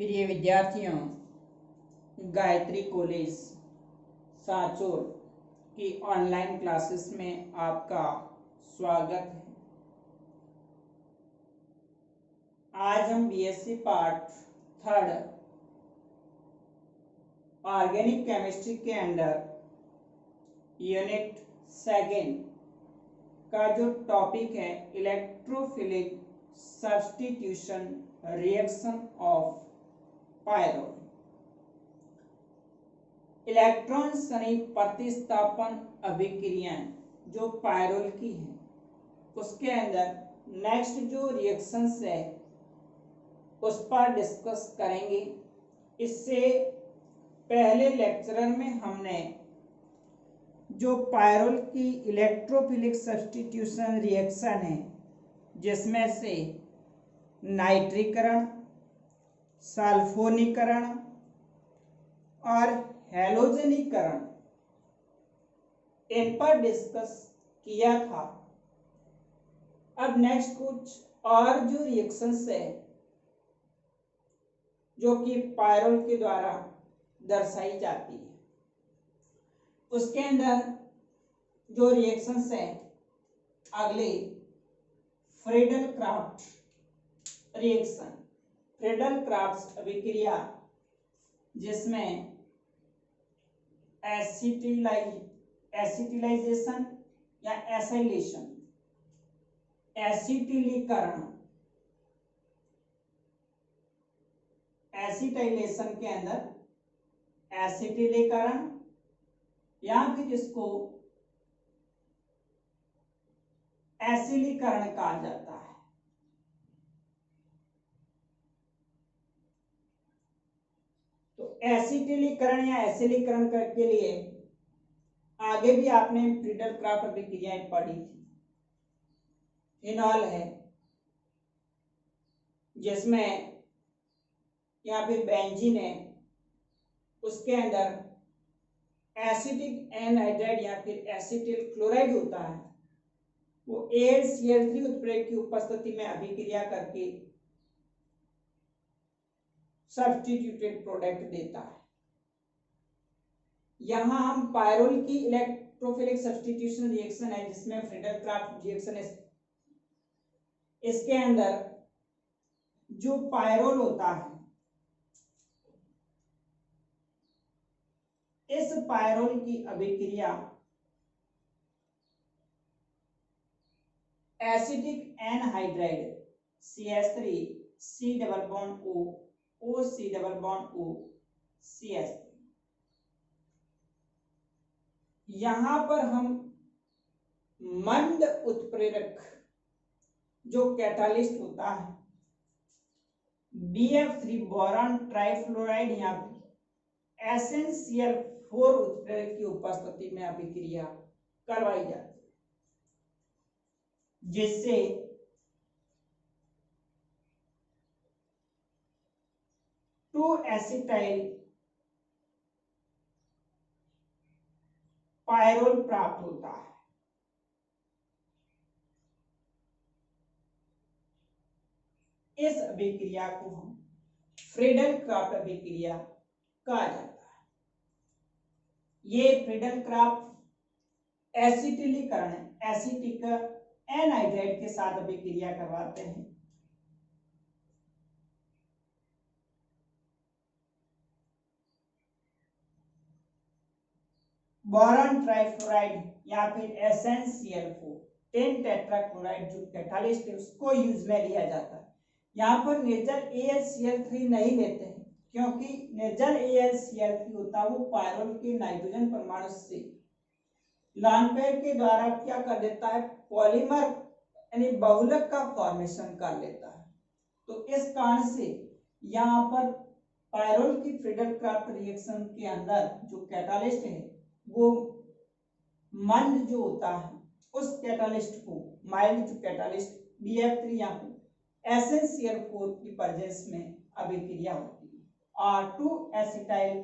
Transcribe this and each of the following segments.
प्रिय विद्यार्थियों, गायत्री कॉलेज सांचौर की ऑनलाइन क्लासेस में आपका स्वागत है। आज हम BSc part third organic chemistry के अंडर यूनिट सेकेंड का जो टॉपिक है electrophilic substitution reaction of pyrrole, electron Shani प्रतिस्थापन अभिक्रियाएं जो पायरोल की है उसके अंदर नेक्स्ट जो रिएक्शंस है उस पर डिस्कस करेंगे। इससे पहले लेक्चरर में हमने जो पायरोल की इलेक्ट्रोफिलिक सब्स्टिट्यूशन रिएक्शन है जिसमें से नाइट्रीकरण, सल्फोनीकरण और हैलोजनीकरण इन पर डिस्कस किया था। अब नेक्स्ट कुछ और जो रिएक्शंस है जो कि पायरोल के द्वारा दर्शाई जाती है उसके अंदर जो रिएक्शंस है अगले Friedel craft reaction, Friedel craft अभिक्रिया जिसमें एसिटिलाइजेशन या एसाइलेशन, एसिटिलीकरण, एसिटाइलेशन के अंदर एसिटिलीकरण या फिर इसको एसिलीकरण कहा जाता है। तो एसिटिलीकरण या एसिलीकरण के लिए आगे भी आपने फ्रीडल क्राफ्ट अभिक्रियाएं पढ़ी थी। फिनॉल है जिसमें या फिर बेंजीन है, उसके अंदर एसिटिक एनहाइड्राइड या फिर एसिटिल क्लोराइड होता है। वो AlCl3 उत्प्रेरक की उपस्थिति में अभिक्रिया करके सब्स्टिट्यूटेड प्रोडक्ट देता है। यहां हम पायरोल की इलेक्ट्रोफिलिक सब्स्टिट्यूशन रिएक्शन है जिसमें फ्रीडल क्राफ्ट रिएक्शन है, इसके अंदर जो पायरोल होता है इस पायरोल की अभिक्रिया acetic anhydride CH3 C double bond O O C double bond O CH3, यहां पर हम मंद उत्प्रेरक जो कैटालिस्ट होता है BF3 बोरॉन ट्राइफ्लोराइड या SnCl4 उत्प्रेरक की उपस्थिति में अभिक्रिया करवाई जाती है जिससे टू एसिटाइल पायरोल प्राप्त होता है। इस अभिक्रिया को हम फ्रीडल क्राफ्ट अभिक्रिया कहा जाता है। ये फ्रीडल क्राफ्ट एसिटिलीकरण एसिटिक एनहाइड्राइड के साथ अभिक्रिया करवाते हैं। बोरॉन ट्राइफ्लोराइड या फिर SnCl4 10 टेट्राक्लोराइड जो कैटालिस्ट है उसको यूज में लिया जाता है। यहाँ पर निर्जल AlCl3 नहीं लेते हैं क्योंकि निर्जल AlCl3 होता है वो पायरोल के नाइट्रोजन परमाणु से लॉन पेयर के द्वारा क्या कर देता है, पॉलीमर यानी बहुलक का फॉर्मेशन कर लेता है। तो इस कारण से यहाँ पर पायरोल की फ्रीडल क्राफ्ट रिएक्शन के अंदर जो कैटालिस्ट है वो मंद जो होता है उस कैटालिस्ट को माइल्ड जो कैटालिस्ट BF3 या SnCl4 की प्रेजेंस में अभिक्रिया होती है और 2 एसिटाइल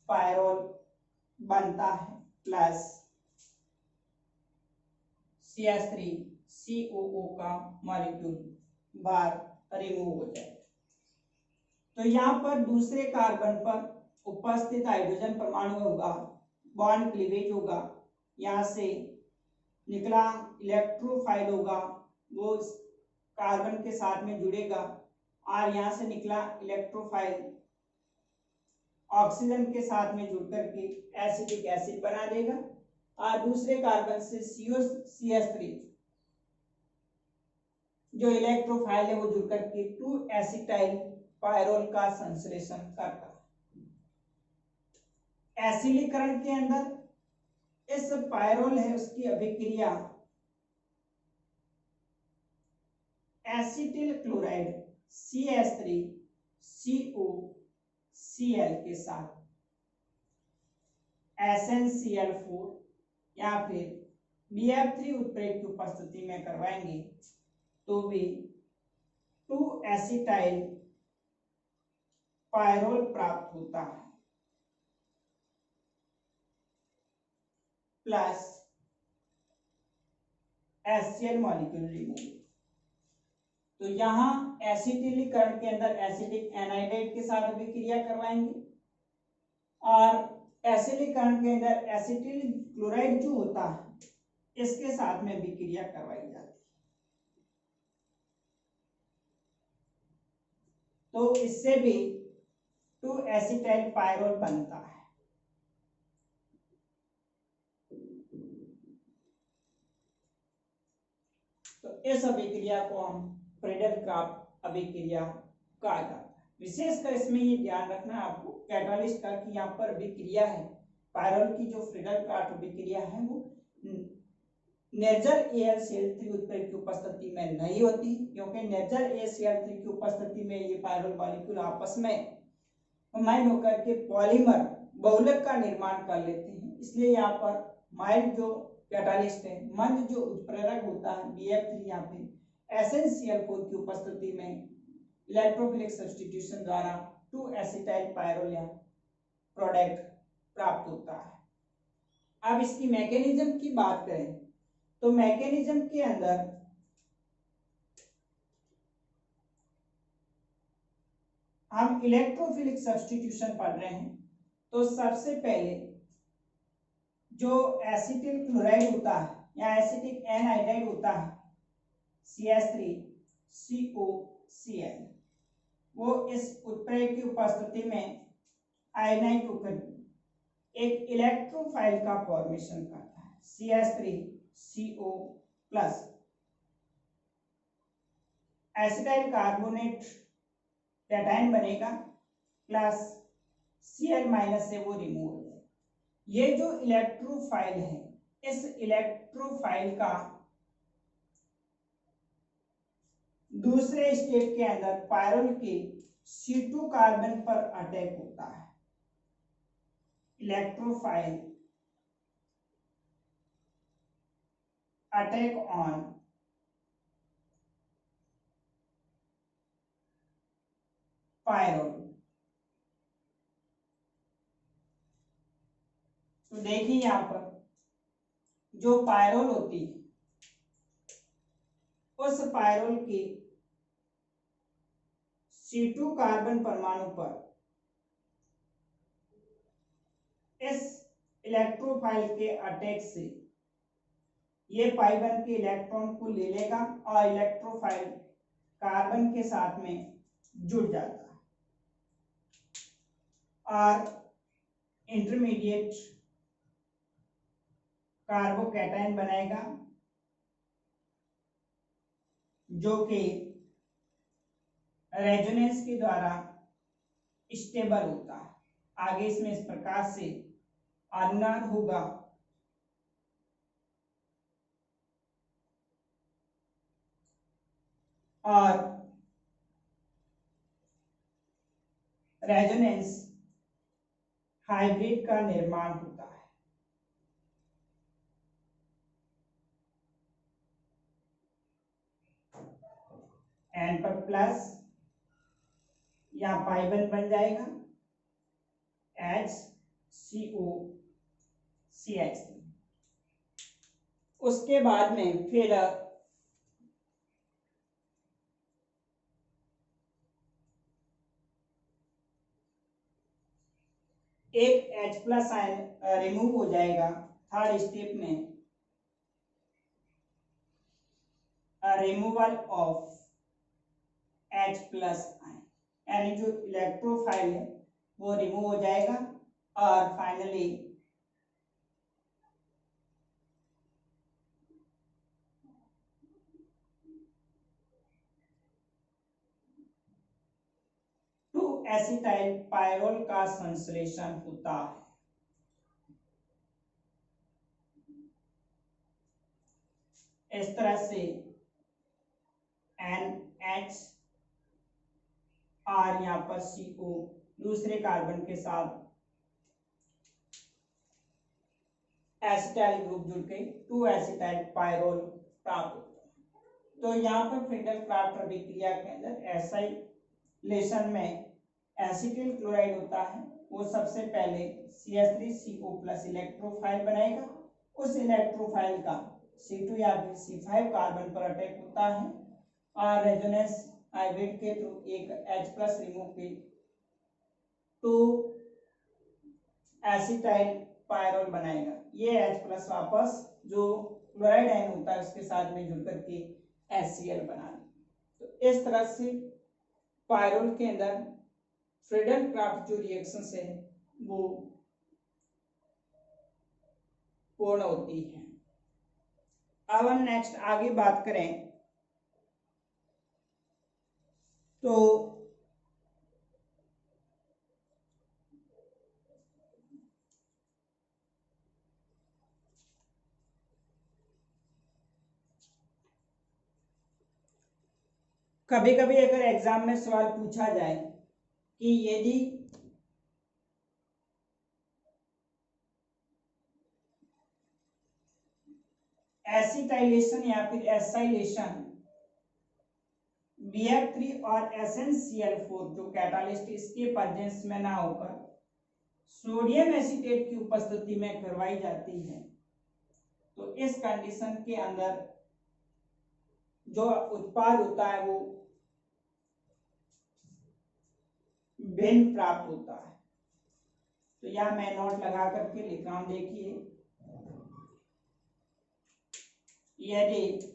पायरोल बनता है प्लस CH3COO का मॉलिक्यूल बाहर रिमूव हो जाए। तो यहाँ पर दूसरे कार्बन पर उपस्थित हाइड्रोजन परमाणु होगा, बॉन्ड क्लीवेज होगा, यहाँ से निकला इलेक्ट्रोफाइल होगा, वो कार्बन के साथ में जुड़ेगा और यहाँ से निकला इलेक्ट्रोफाइल ऑक्सीजन के साथ में जुड़ करके एसिटिक एसिड बना देगा और दूसरे कार्बन से CH3 जो इलेक्ट्रोफाइल है वो जुड़ करके 2 एसिटाइल पायरोल का संश्लेषण करता है। एसिडीकरण के अंदर इस पायरोल है उसकी अभिक्रिया एसिटिल क्लोराइड CH3COCl के साथ SnCl4 या फिर BF3 उत्प्रेरक की उपस्थिति में करवाएंगे तो भी 2 एसिटाइल पायरोल प्राप्त होता है प्लस HCl मॉलिक्यूल रिमूव। तो यहाँ एसिटिलीकरण के अंदर एसिटिक एनाइड्राइड के साथ अभिक्रिया करवाएंगे और एसिडीकरण के अंदर एसिटिल क्लोराइड जो होता है इसके साथ में अभिक्रिया करवाई जाती है। तो इससे भी 2 एसिटाइल पायरोल बनता है। तो इस अभिक्रिया को हम फ्रीडल-क्राफ्ट अभिक्रिया कहा जाता है। विशेषकर इसमें ये ध्यान रखना आपको कैटालिस्ट का कि यहाँ पर अभिक्रिया है पायरोल की जो फ्रीडल-क्राफ्ट अभिक्रिया है वो निर्जल AlCl3 उत्प्रेरक की उपस्थिति में नहीं होती, क्योंकि निर्जल AlCl3 की उपस्थिति में ये पायरोल मॉलिक्यूल आपस में कंबाइन होकर के पॉलीमर बहुलक का निर्माण कर लेते हैं। इसलिए यहाँ पर माइल्ड जो कैटालिस्ट है, मंद जो उत्प्रेरक होता है BF3 यहाँ पे SnCl4 की उपस्थिति में इलेक्ट्रोफिलिक सब्स्टिट्यूशन द्वारा 2 एसिटाइल पायरोल या प्रोडक्ट प्राप्त होता है। अब इसकी मैकेनिज्म की बात करें तो मैकेनिज्म के अंदर हम इलेक्ट्रोफिलिक सब्स्टिट्यूशन पढ़ रहे हैं। तो सबसे पहले जो एसिटिल क्लोराइड होता है या एसिटिक एनहाइड्राइड होता है CH3COCl वो इस उत्प्रेरक की उपस्थिति में आयनाइज होकर एक इलेक्ट्रोफाइल का फॉर्मेशन करता है CH3CO plus acetyl carbonate cation बनेगा प्लस Cl माइनस से वो रिमूव हो जाएगा। ये जो इलेक्ट्रोफाइल है इस इलेक्ट्रोफाइल का दूसरे स्टेट के अंदर पायरोल के C2 कार्बन पर अटैक होता है। Electrophile attack on pyrrole. तो देखिए यहां पर जो पायरोल होती है उस पायरोल के C2 कार्बन परमाणु पर इस इलेक्ट्रोफाइल के अटैक से ये पाई1 के इलेक्ट्रॉन को ले लेगा और इलेक्ट्रोफाइल कार्बन के साथ में जुड़ जाता है और इंटरमीडिएट कार्बोकैटायन बनाएगा जो कि रेजोनेंस के द्वारा स्टेबल होता है। आगे इसमें इस प्रकार से अनुनाद होगा और रेजोनेंस हाइब्रिड का निर्माण होता है। एन पर प्लस या पाई1 बन जाएगा HCOCH3। उसके बाद में फिर एक H+ आयन रिमूव हो जाएगा थर्ड स्टेप में, रिमूवल ऑफ H+ आयन, यानी जो इलेक्ट्रोफाइल है वो रिमूव हो जाएगा और फाइनली एसिटाइल पायरोल का संश्लेषण होता है। इस तरह से NH और यहाँ पर CO दूसरे कार्बन के साथ एसिटाइल ग्रुप जुड़ के 2-एसिटाइल पायरोल प्राप्त होता है। तो यहाँ पर फ्रीडल क्राफ्ट अभिक्रिया के अंदर एसाइलेशन में एसिटिल क्लोराइड होता है, वो सबसे पहले CH3CO+ इलेक्ट्रोफाइल बनाएगा, उस इलेक्ट्रोफाइल का C2 या फिर C5 कार्बन पर अटैक होता है और रेजोनेंस आइवेट के थ्रू एक H+ रिमूव के 2 एसिटाइल पायरोल बनाएगा। ये H+ वापस जो क्लोराइड आयन होता है उसके साथ में जुड़ करके HCl बना देगा। तो इस तरह से पायरोल के अंदर फ्रीडल क्राफ्ट जो रिएक्शन है वो पूर्ण होती है। अब हम नेक्स्ट आगे बात करें तो कभी कभी अगर एग्जाम में सवाल पूछा जाए कि यदि एसिटाइलेशन या फिर एसाइलेशन BF3 और SnCl4 जो कैटालिस्ट इसके प्रेजेंस में ना होकर सोडियम एसीटेट की उपस्थिति में करवाई जाती है, तो इस कंडीशन के अंदर जो उत्पाद होता है वो भिन्न प्राप्त होता है। तो यह मैं नोट लगा करके लिख रहा हूं, देखिए यदि